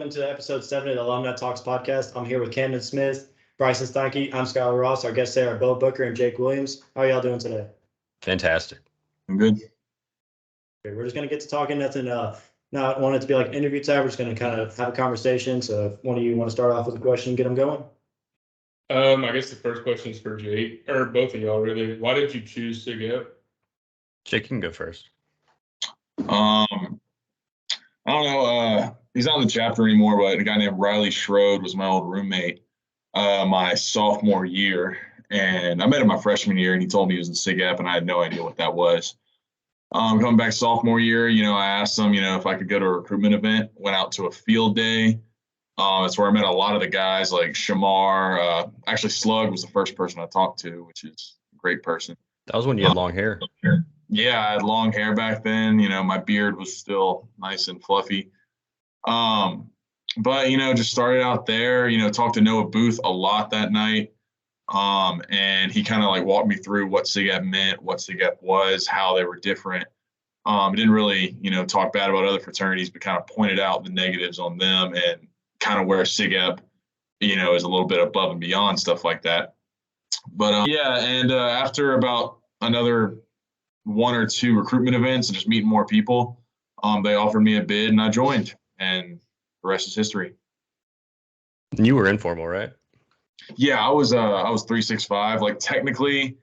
welcome to episode 7 of the Alumni Talks podcast. I'm here with Camden Smith, Bryson Steinke. I'm Skylar Ross. Our guests today are Bo Booker and Jake Williams. How are y'all doing today? Fantastic. I'm good. Okay, we're just going to get to talking. Nothing, not want it to be like an interview type. We're just going to kind of have a conversation. So if one of you want to start off with a question, get them going. I guess the first question is for Jake, or both of y'all really. Why did you choose to go? Jake, you can go first. I don't know. He's not in the chapter anymore, but a guy named Riley Schroed was my old roommate my sophomore year. And I met him my freshman year, and he told me he was in SIGAP, and I had no idea what that was. Coming back sophomore year, I asked him, if I could go to a recruitment event. Went out to a field day. That's where I met a lot of the guys like Shamar. Actually, Slug was the first person I talked to, which is a great person. That was when you had long hair. Yeah, I had long hair back then. My beard was still nice and fluffy. But, just started out there, talked to Noah Booth a lot that night. And he kind of like walked me through what SIGAP meant, what SIGAP was, how they were different. Didn't really, talk bad about other fraternities, but kind of pointed out the negatives on them and kind of where SIGAP, is a little bit above and beyond stuff like that. But after about another one or two recruitment events and just meeting more people, they offered me a bid and I joined, and the rest is history. You were informal, right? Yeah, I was 365. Like technically,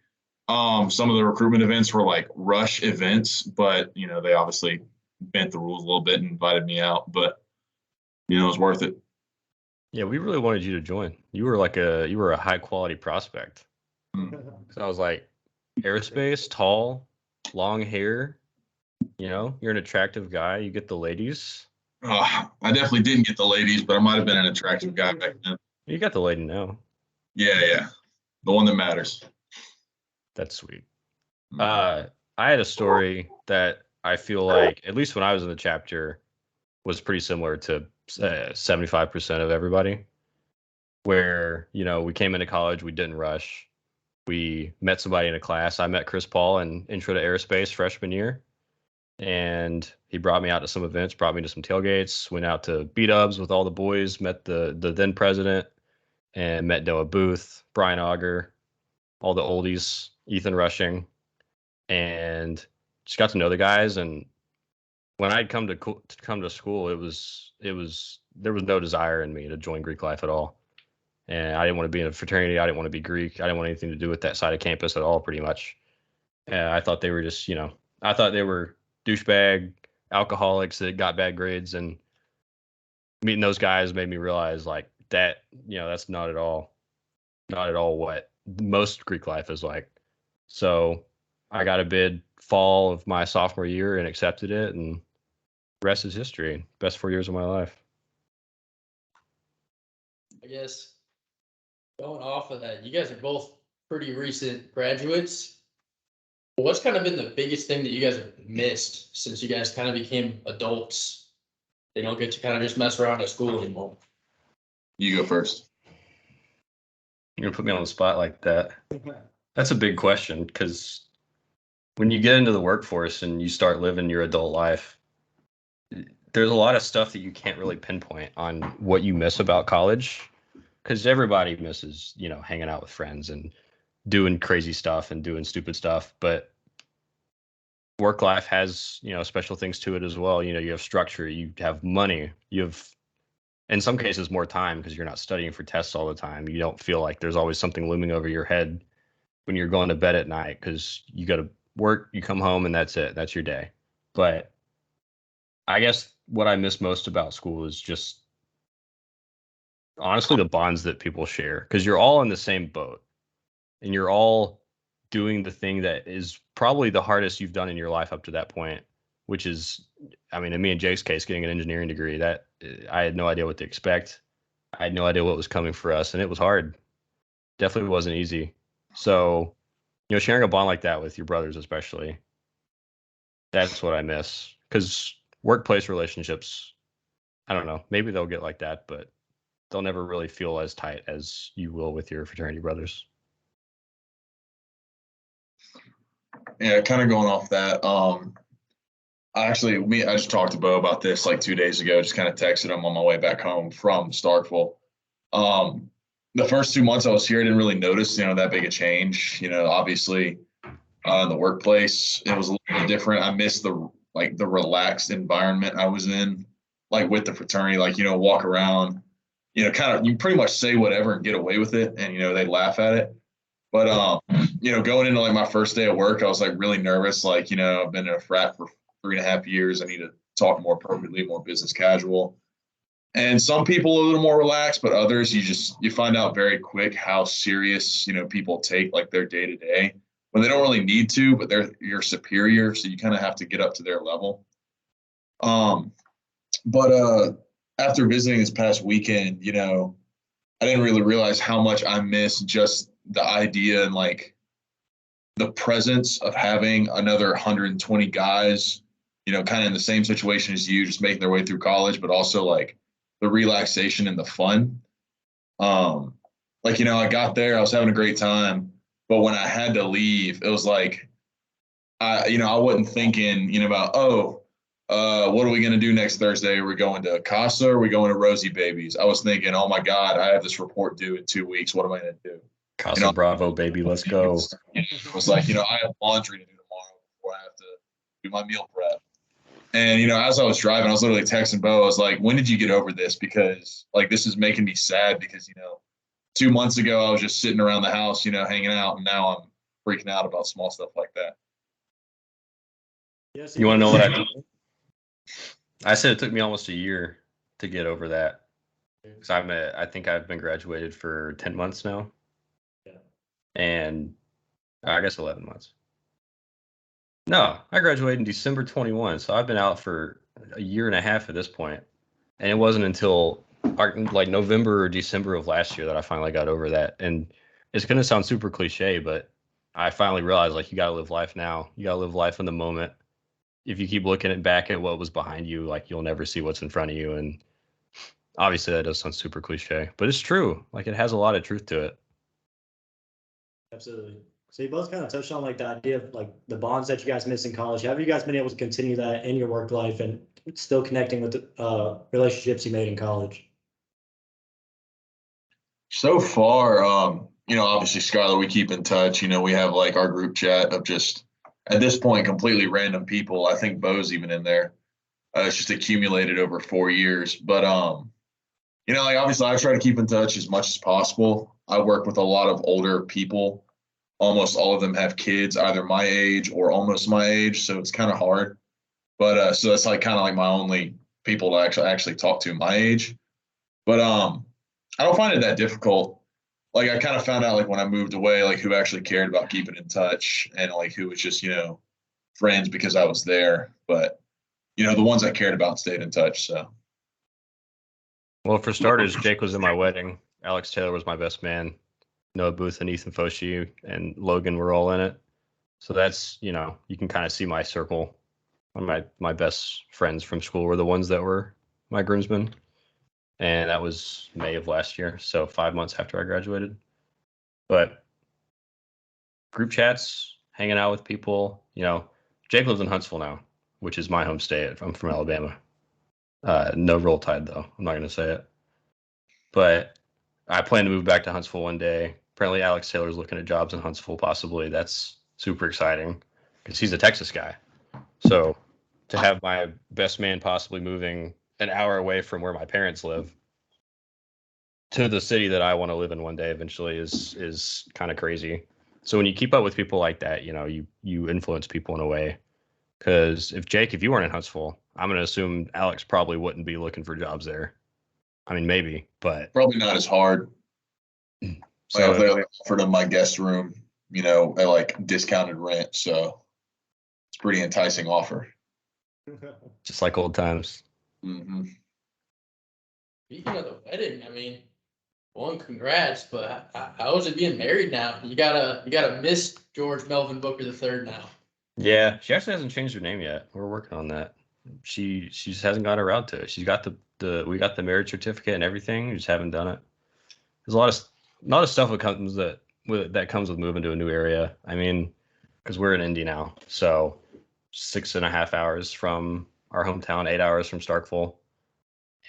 some of the recruitment events were like rush events, but they obviously bent the rules a little bit and invited me out, but it was worth it. Yeah, we really wanted you to join. You were a high quality prospect. So I was like, aerospace, tall, long hair, you're an attractive guy. You get the ladies. I definitely didn't get the ladies, but I might have been an attractive guy back then. You got the lady now. Yeah. The one that matters. That's sweet. I had a story that I feel like, at least when I was in the chapter, was pretty similar to 75% of everybody. Where, we came into college, we didn't rush. We met somebody in a class. I met Chris Paul in Intro to Aerospace freshman year. And he brought me out to some events, brought me to some tailgates, went out to B-dubs with all the boys, met the then president, and met Noah Booth, Brian Auger, all the oldies, Ethan Rushing, and just got to know the guys. And when I'd come to school, there was no desire in me to join Greek life at all. And I didn't want to be in a fraternity. I didn't want to be Greek. I didn't want anything to do with that side of campus at all, pretty much. I thought they were just, I thought they were douchebag alcoholics that got bad grades. And meeting those guys made me realize like that, that's not at all what most Greek life is like. So I got a bid fall of my sophomore year and accepted it, and the rest is history. Best 4 years of my life. I guess going off of that, you guys are both pretty recent graduates. What's kind of been the biggest thing that you guys have missed since you guys kind of became adults? They don't get to kind of just mess around at school anymore. You go first. You're gonna put me on the spot like that. That's a big question, because when you get into the workforce and you start living your adult life, there's a lot of stuff that you can't really pinpoint on what you miss about college, because everybody misses, hanging out with friends and doing crazy stuff and doing stupid stuff. But work life has, special things to it as well. You have structure, you have money, you have, in some cases, more time because you're not studying for tests all the time. You don't feel like there's always something looming over your head when you're going to bed at night because you got to work, you come home, and that's it. That's your day. But I guess what I miss most about school is just honestly the bonds that people share, because you're all in the same boat and you're all doing the thing that is probably the hardest you've done in your life up to that point, which is, in me and Jake's case, getting an engineering degree. That I had no idea what to expect. I had no idea what was coming for us, and it was hard. Definitely wasn't easy. So, sharing a bond like that with your brothers, especially, that's what I miss. Because workplace relationships, I don't know, maybe they'll get like that, but they'll never really feel as tight as you will with your fraternity brothers. Yeah, kind of going off that. I just talked to Bo about this like 2 days ago. Just kind of texted him on my way back home from Starkville. The first 2 months I was here, I didn't really notice, that big a change. Obviously, in the workplace, it was a little bit different. I missed the relaxed environment I was in, like with the fraternity, like, walk around, kind of, you pretty much say whatever and get away with it. And, they laugh at it. But, going into like my first day of work, I was like really nervous. Like, I've been in a frat for 3.5 years. I need to talk more appropriately, more business casual. And some people a little more relaxed, but others you find out very quick how serious, people take like their day to day when they don't really need to, but they're your superior. So you kind of have to get up to their level. But after visiting this past weekend, I didn't really realize how much I miss just the idea and like the presence of having another 120 guys, kind of in the same situation as you, just making their way through college, but also like the relaxation and the fun. I got there, I was having a great time, but when I had to leave, it was like, I wasn't thinking, about, what are we going to do next Thursday? Are we going to Casa? Or are we going to Rosie Babies? I was thinking, oh my God, I have this report due in 2 weeks. What am I going to do? Casa Bravo, baby, let's go. It was like, I have laundry to do tomorrow before I have to do my meal prep. And, as I was driving, I was literally texting Bo. I was like, when did you get over this? Because, like, this is making me sad because, 2 months ago, I was just sitting around the house, hanging out. And now I'm freaking out about small stuff like that. Yes, You want to know what I did? I said it took me almost a year to get over that. Because I think I've been graduated for 10 months now. Yeah. And I guess 11 months. No, I graduated in December 21, so I've been out for a year and a half at this point. And it wasn't until like November or December of last year that I finally got over that. And it's going to sound super cliche, but I finally realized like you got to live life now. You got to live life in the moment. If you keep looking back at what was behind you, like you'll never see what's in front of you. And obviously that does sound super cliche, but it's true. Like it has a lot of truth to it. Absolutely. So you both kind of touched on like the idea of like the bonds that you guys miss in college. Have you guys been able to continue that in your work life and still connecting with the relationships you made in college? So far, obviously, Skylar, we keep in touch. We have like our group chat of just, at this point, completely random people. I think Bo's even in there. It's just accumulated over 4 years. But, like obviously, I try to keep in touch as much as possible. I work with a lot of older people. Almost all of them have kids, either my age or almost my age. So it's kind of hard. But so that's like kind of like my only people to actually talk to my age. But I don't find it that difficult. Like I kind of found out like when I moved away, like who actually cared about keeping in touch and like who was just, friends because I was there. But, the ones I cared about stayed in touch. So. Well, for starters, Jake was in my wedding. Alex Taylor was my best man. Noah Booth and Ethan Foshi and Logan were all in it. So that's, you can kind of see my circle. One of my best friends from school were the ones that were my groomsmen. And that was May of last year, so 5 months after I graduated. But group chats, hanging out with people, Jake lives in Huntsville now, which is my home state. I'm from Alabama. No Roll Tide, though. I'm not going to say it. But I plan to move back to Huntsville one day. Apparently, Alex Taylor's looking at jobs in Huntsville, possibly. That's super exciting because he's a Texas guy. So to have my best man possibly moving an hour away from where my parents live to the city that I want to live in one day eventually is kind of crazy. So when you keep up with people like that, you influence people in a way. Because if you weren't in Huntsville, I'm going to assume Alex probably wouldn't be looking for jobs there. I mean, maybe, but probably not as hard. So I literally offered him my guest room, at like discounted rent. So it's a pretty enticing offer. Just like old times. Mm-hmm. Speaking of the wedding, I mean, one, congrats, but how is it being married now? You gotta miss George Melvin Booker III now. Yeah, she actually hasn't changed her name yet. We're working on that. She just hasn't got around to it. She's got we got the marriage certificate and everything. We just haven't done it. There's a lot of stuff that comes with moving to a new area. I mean, because we're in Indy now, so 6.5 hours from our hometown, 8 hours from Starkville.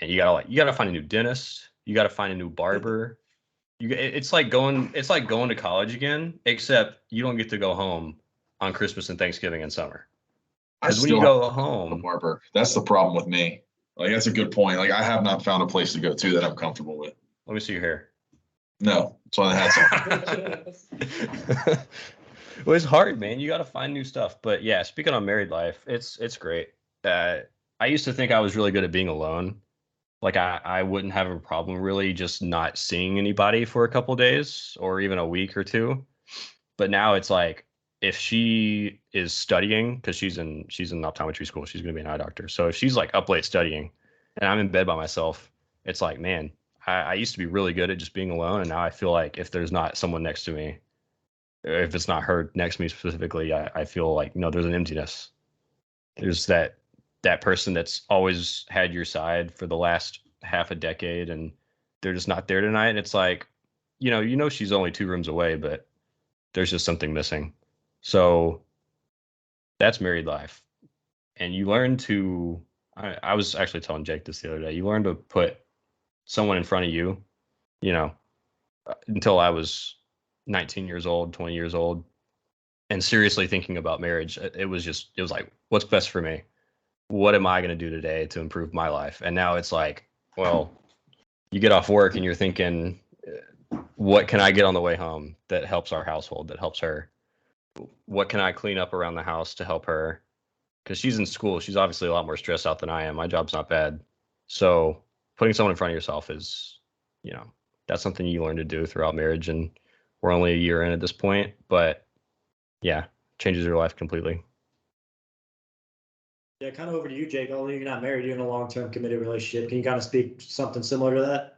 And you gotta find a new dentist. You gotta find a new barber. It's like going to college again, except you don't get to go home on Christmas and Thanksgiving and summer. I Because when you still go have a home, barber. That's the problem with me. Like, that's a good point. Like, I have not found a place to go to that I'm comfortable with. let me see your hair. No, that's why the hat's on. Well, it's hard, man. You got to find new stuff. But yeah, speaking on married life, it's great. I used to think I was really good at being alone. Like I wouldn't have a problem really just not seeing anybody for a couple days or even a week or two. But now it's like if she is studying because she's in optometry school, she's going to be an eye doctor. So if she's like up late studying and I'm in bed by myself, it's like, man, I used to be really good at just being alone, and now I feel like if there's not someone next to me, if it's not her next to me specifically, I feel like, there's an emptiness. There's that person that's always had your side for the last half a decade, and they're just not there tonight. And it's like, she's only 2 rooms away, but there's just something missing. So that's married life. And you learn to, I was actually telling Jake this the other day, you learn to put someone in front of you, until I was 19 years old, 20 years old, and seriously thinking about marriage. It was like, what's best for me? What am I going to do today to improve my life? And now it's like, well, you get off work and you're thinking, what can I get on the way home that helps our household, that helps her? What can I clean up around the house to help her? Because she's in school. She's obviously a lot more stressed out than I am. My job's not bad. So putting someone in front of yourself is, that's something you learn to do throughout marriage. And we're only a year in at this point, but yeah, changes your life completely. Yeah, kind of over to you, Jake. Although you're not married, you're in a long-term committed relationship. Can you kind of speak something similar to that?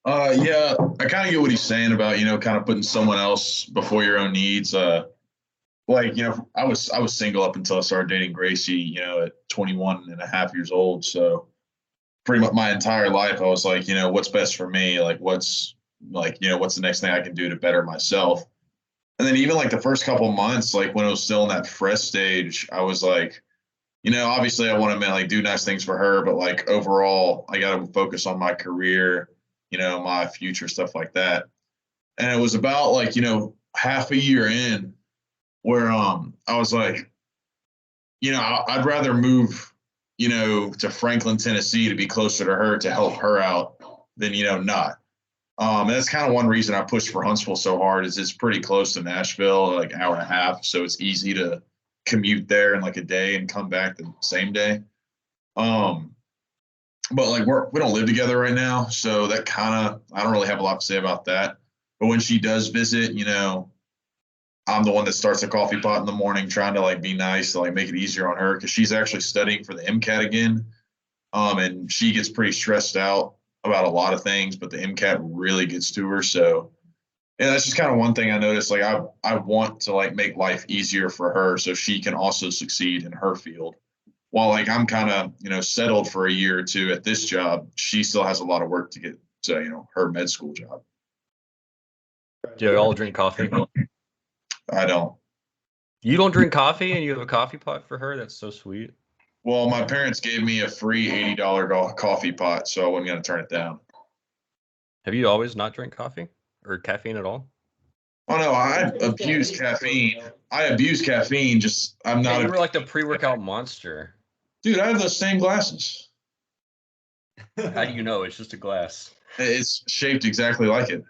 Yeah, I kind of get what he's saying about, kind of putting someone else before your own needs. I was single up until I started dating Gracie, at 21 and a half years old. So pretty much my entire life, I was like, what's best for me? What's the next thing I can do to better myself? And then even like the first couple of months, like when it was still in that fresh stage, I was like, obviously I want to do nice things for her, but like overall, I got to focus on my career, my future, stuff like that. And it was about like, half a year in where I was like, I'd rather move, to Franklin, Tennessee to be closer to her to help her out than, not. And that's kind of one reason I pushed for Huntsville so hard is it's pretty close to Nashville, like an hour and a half. So it's easy to commute there in like a day and come back the same day. But like we don't live together right now. So that I don't really have a lot to say about that. But when she does visit, I'm the one that starts a coffee pot in the morning, trying to like be nice to like make it easier on her because she's actually studying for the MCAT again. And she gets pretty stressed out about a lot of things, but the MCAT really gets to her. So yeah, that's just kind of one thing I noticed. Like I want to like make life easier for her so she can also succeed in her field. While like I'm kind of, settled for a year or two at this job, she still has a lot of work to get to, her med school job. Do you all drink coffee? I don't. You don't drink coffee and you have a coffee pot for her? That's so sweet. Well, my parents gave me a free $80 coffee pot, so I wasn't going to turn it down. Have you always not drank coffee or caffeine at all? Oh, no, I abuse caffeine. I abuse caffeine, just I'm not. You were like the pre-workout monster. Dude, I have those same glasses. How do you know? It's just a glass. It's shaped exactly like it.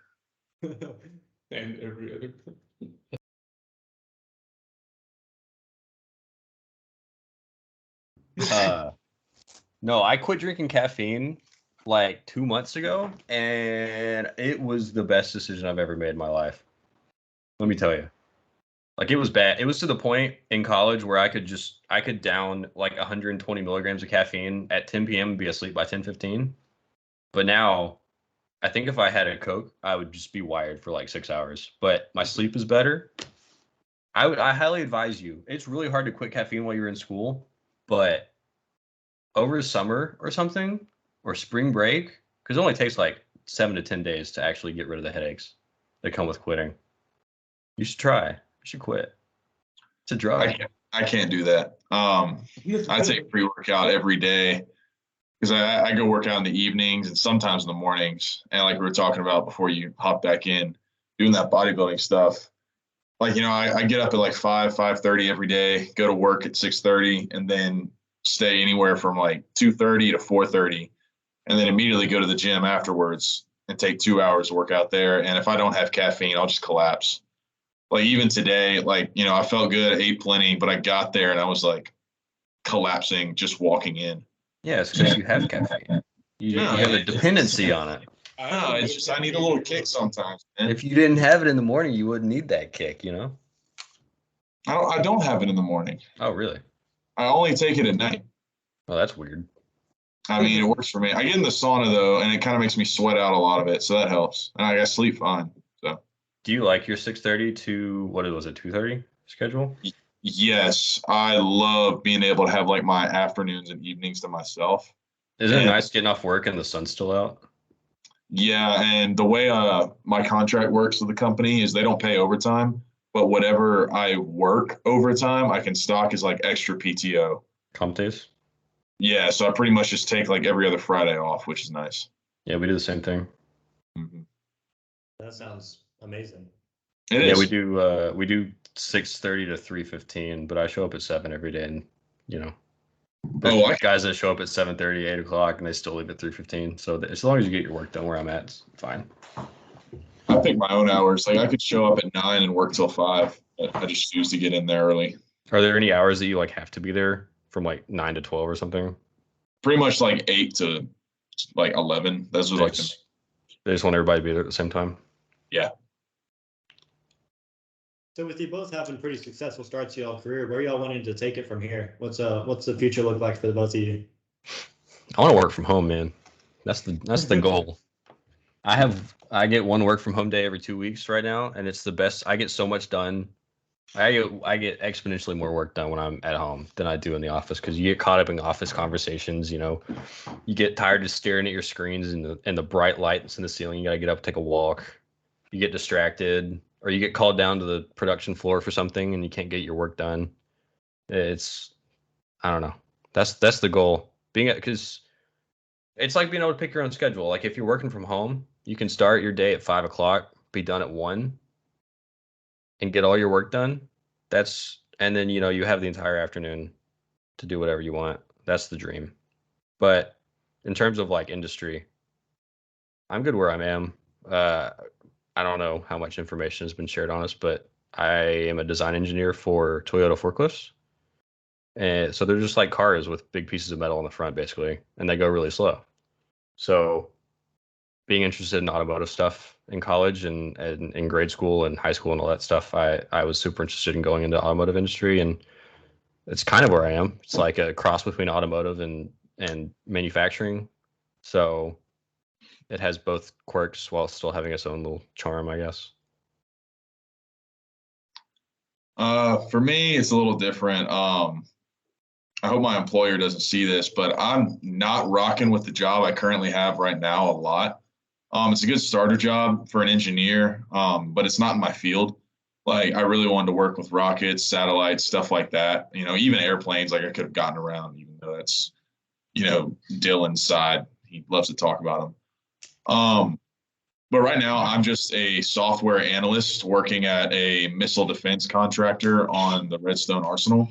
And every other. No, I quit drinking caffeine like 2 months ago, and it was the best decision I've ever made in my life. Let me tell you. Like, it was bad. It was to the point in college where I could down like 120 milligrams of caffeine at 10 p.m. and be asleep by 10:15. But now, I think if I had a Coke, I would just be wired for like 6 hours. But my sleep is better. I highly advise you. It's really hard to quit caffeine while you're in school, but over summer or something, or spring break, because it only takes like 7 to 10 days to actually get rid of the headaches that come with quitting. You should try. You should quit. It's a drug. I can't do that. I take pre-workout every day because I go work out in the evenings and sometimes in the mornings. And like we were talking about before you hop back in, doing that bodybuilding stuff. Like, I get up at like 5:30 every day, go to work at 6:30, and then stay anywhere from like 2:30 to 4:30, and then immediately go to the gym afterwards and take 2 hours to work out there. And if I don't have caffeine, I'll just collapse. Like even today, like, I felt good, ate plenty, but I got there and I was like collapsing just walking in. Yeah, it's because you have caffeine. You have a dependency on it. No, it's just I need a little kick sometimes, man. If you didn't have it in the morning, you wouldn't need that kick, I don't have it in the morning. Oh, really? I only take it at night. Oh, that's weird. I mean, it works for me. I get in the sauna though, and it kind of makes me sweat out a lot of it, so that helps. And I sleep fine. So. Do you like your 6:30 to what was it 2:30 schedule? Yes, I love being able to have like my afternoons and evenings to myself. Isn't it nice getting off work and the sun's still out? Yeah, and the way my contract works with the company is they don't pay overtime, but whatever I work overtime, I can stock as like extra PTO. Comp days? Yeah, so I pretty much just take like every other Friday off, which is nice. Yeah, we do the same thing. Mm-hmm. That sounds amazing. It is. Yeah, we do 6:30 to 3:15, but I show up at 7 every day, and there's guys that show up at 7:30, 8 o'clock, and they still leave at 3:15. So as long as you get your work done where I'm at, it's fine. I pick my own hours. Like I could show up at 9 and work till 5. But I just choose to get in there early. Are there any hours that you like have to be there from like 9 to 12 or something? Pretty much like 8 to like 11. Those are like they just want everybody to be there at the same time. Yeah. So with you both having pretty successful starts to y'all career, where y'all wanting to take it from here? What's the future look like for the both of you? I want to work from home, man. That's the goal. I get one work from home day every 2 weeks right now, and it's the best. I get so much done. I get exponentially more work done when I'm at home than I do in the office because you get caught up in office conversations. You get tired of staring at your screens and the bright lights in the ceiling. You got to get up, take a walk. You get distracted. Or you get called down to the production floor for something and you can't get your work done. I don't know. That's the goal. Because it's like being able to pick your own schedule. Like if you're working from home, you can start your day at 5 o'clock, be done at 1, and get all your work done. And then you have the entire afternoon to do whatever you want. That's the dream. But in terms of like industry, I'm good where I am. I don't know how much information has been shared on us, but I am a design engineer for Toyota forklifts. And so they're just like cars with big pieces of metal on the front, basically, and they go really slow. So being interested in automotive stuff in college and in grade school and high school and all that stuff, I was super interested in going into the automotive industry, and it's kind of where I am. It's like a cross between automotive and manufacturing. So it has both quirks while still having its own little charm, I guess. For me, it's a little different. I hope my employer doesn't see this, but I'm not rocking with the job I currently have right now a lot. It's a good starter job for an engineer, but it's not in my field. Like I really wanted to work with rockets, satellites, stuff like that. Even airplanes, like I could have gotten around, even though that's, Dylan's side. He loves to talk about them. But right now I'm just a software analyst working at a missile defense contractor on the Redstone Arsenal.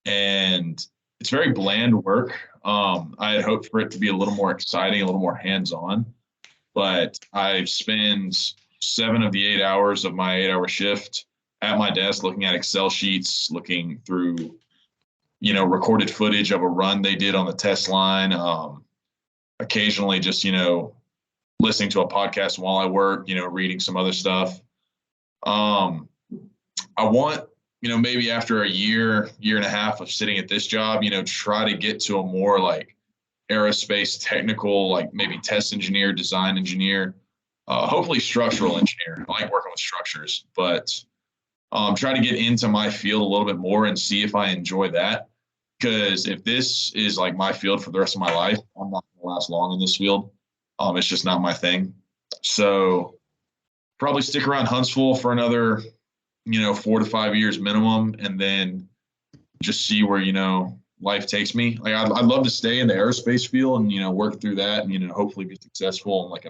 And it's very bland work. I had hoped for it to be a little more exciting, a little more hands-on, but I spend 7 of the 8 hours of my 8-hour shift at my desk looking at Excel sheets, looking through, recorded footage of a run they did on the test line. Occasionally just, listening to a podcast while I work, reading some other stuff. I want, maybe after a year and a half of sitting at this job, try to get to a more like aerospace technical, like maybe test engineer, design engineer, hopefully structural engineer. I like working with structures, but try to get into my field a little bit more and see if I enjoy that. Because if this is like my field for the rest of my life, I'm not going to last long in this field. It's just not my thing. So probably stick around Huntsville for another, 4 to 5 years minimum. And then just see where, life takes me. Like I'd love to stay in the aerospace field and, work through that and, hopefully be successful in like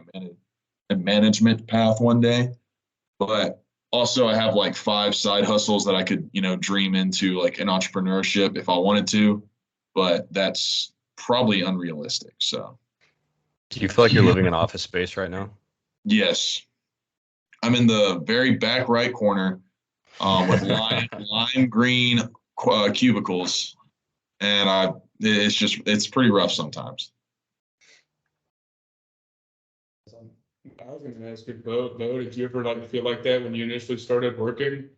a management path one day. But also I have like 5 side hustles that I could, dream into like an entrepreneurship if I wanted to, but that's probably unrealistic. So Do you feel like you're living in office space right now? yes, I'm in the very back right corner with lime green cubicles, and it's pretty rough sometimes. I was going to ask you, Bo, did you ever like feel like that when you initially started working,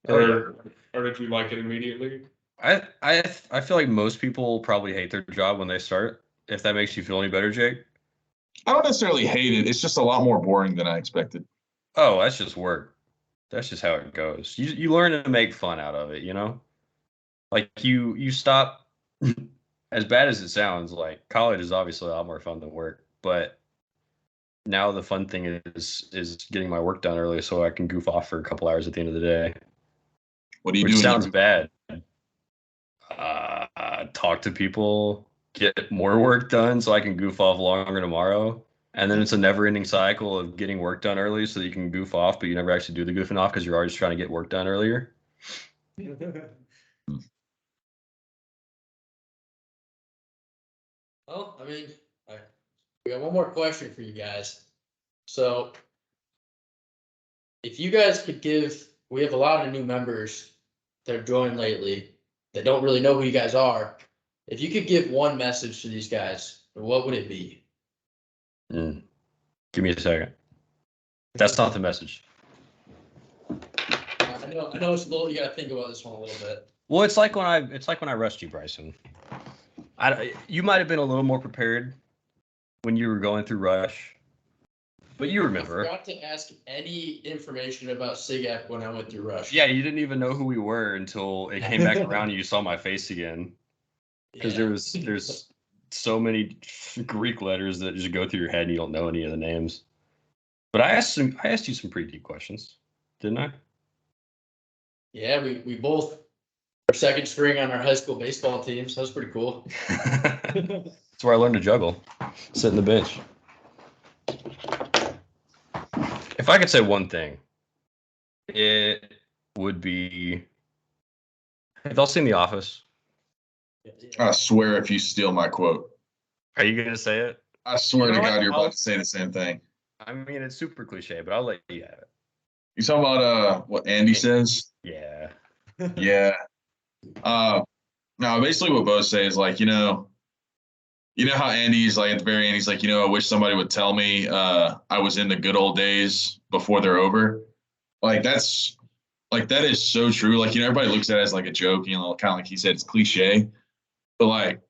or did you like it immediately? I feel like most people probably hate their job when they start. If that makes you feel any better, Jake. I don't necessarily hate it. It's just a lot more boring than I expected. Oh, that's just work. That's just how it goes. You learn to make fun out of it, Like you stop. As bad as it sounds, like college is obviously a lot more fun than work, but now the fun thing is getting my work done early so I can goof off for a couple hours at the end of the day. What do you Which do? sounds bad. Talk to people, get more work done so I can goof off longer tomorrow. And then it's a never-ending cycle of getting work done early so that you can goof off, but you never actually do the goofing off because you're always trying to get work done earlier. Well, I mean, we got one more question for you guys. So, if you guys could we have a lot of new members that have joined lately that don't really know who you guys are. If you could give one message to these guys, what would it be? Give me a second. That's not the message. I know it's a little. You got to think about this one a little bit. Well, it's like when I rushed you, Bryson. You might have been a little more prepared when you were going through rush, but you remember. I forgot to ask any information about SIGAP when I went through rush. Yeah, you didn't even know who we were until it came back around and you saw my face again. Because there's so many Greek letters that just go through your head and you don't know any of the names. But I asked you some pretty deep questions, didn't I? Yeah, we both are second string on our high school baseball team, so that was pretty cool. That's where I learned to juggle. Sit in the bench. If I could say one thing, it would be, have y'all seen The Office? I swear if you steal my quote. Are you going to say it? I swear to God, you're about to say the same thing. I mean, it's super cliche, but I'll let you have it. You talking about what Andy says? Yeah. Yeah. No, basically what Bo says is like, how Andy's like at the very end, he's like, I wish somebody would tell me I was in the good old days before they're over. Like that is so true. Like, everybody looks at it as like a joke, kind of like he said, it's cliche. But like,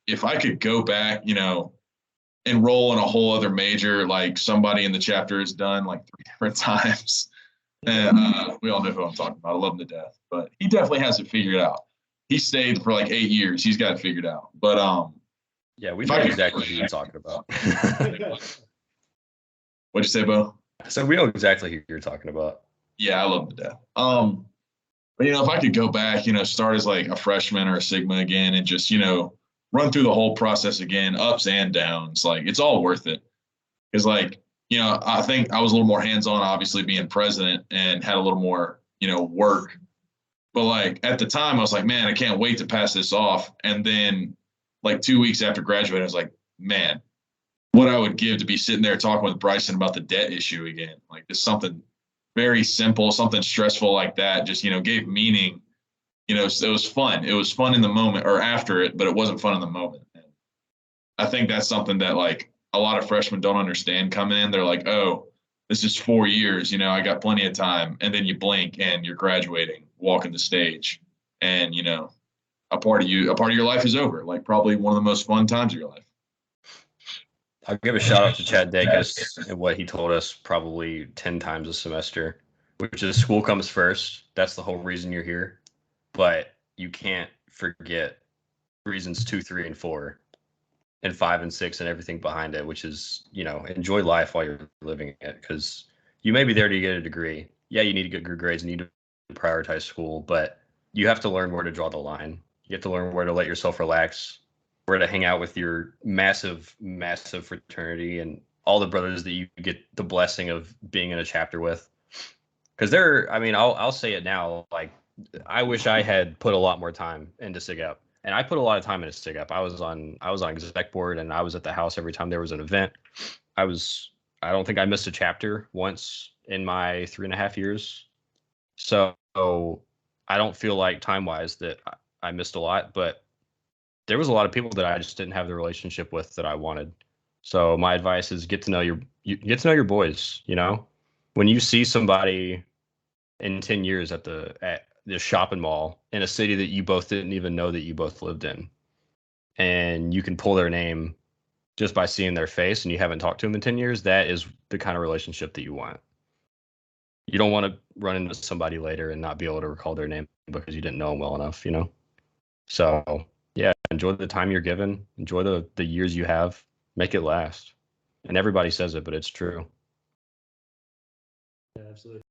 if I could go back, enroll in a whole other major, like somebody in the chapter has done like 3 different times. And we all know who I'm talking about. I love him to death, but he definitely has it figured out. He stayed for like 8 years. He's got it figured out. But yeah, we know exactly who you're talking about. What'd you say, Bo? So we know exactly who you're talking about. Yeah, I love him to death. But if I could go back, start as like a freshman or a Sigma again and just, run through the whole process again, ups and downs, like it's all worth it. Because like, I think I was a little more hands-on, obviously being president and had a little more, work. But like at the time I was like, man, I can't wait to pass this off. And then like 2 weeks after graduating, I was like, man, what I would give to be sitting there talking with Bryson about the debt issue again. Like just something very simple, something stressful like that, just, gave meaning. So it was fun. It was fun in the moment or after it, but it wasn't fun in the moment. And I think that's something that like a lot of freshmen don't understand coming in. They're like, oh, this is 4 years, I got plenty of time. And then you blink and you're graduating, walking the stage, and, a part of your life is over. Like probably one of the most fun times of your life. I'll give a shout out to Chad Dacus and what he told us probably 10 times a semester, which is school comes first. That's the whole reason you're here. But you can't forget reasons 2, 3, and 4, and 5 and 6 and everything behind it, which is, enjoy life while you're living it, because you may be there to get a degree. Yeah, you need to get good grades and you need to prioritize school, but you have to learn where to draw the line. You have to learn where to let yourself relax, where to hang out with your massive, massive fraternity and all the brothers that you get the blessing of being in a chapter with. Because I mean, I'll say it now. Like, I wish I had put a lot more time into SIGEP, and I put a lot of time into SIGEP. I was on exec board, and I was at the house every time there was an event. I don't think I missed a chapter once in my 3.5 years. So I don't feel like time-wise that I missed a lot, but there was a lot of people that I just didn't have the relationship with that I wanted. So my advice is get to know your boys. You know, when you see somebody in 10 years at the shopping mall in a city that you both didn't even know that you both lived in, and you can pull their name just by seeing their face, and you haven't talked to them in 10 years, that is the kind of relationship that you want. You don't want to run into somebody later and not be able to recall their name because you didn't know them well enough, you know? So yeah, enjoy the time you're given, enjoy the years you have, make it last. And everybody says it, but it's true. Yeah, absolutely.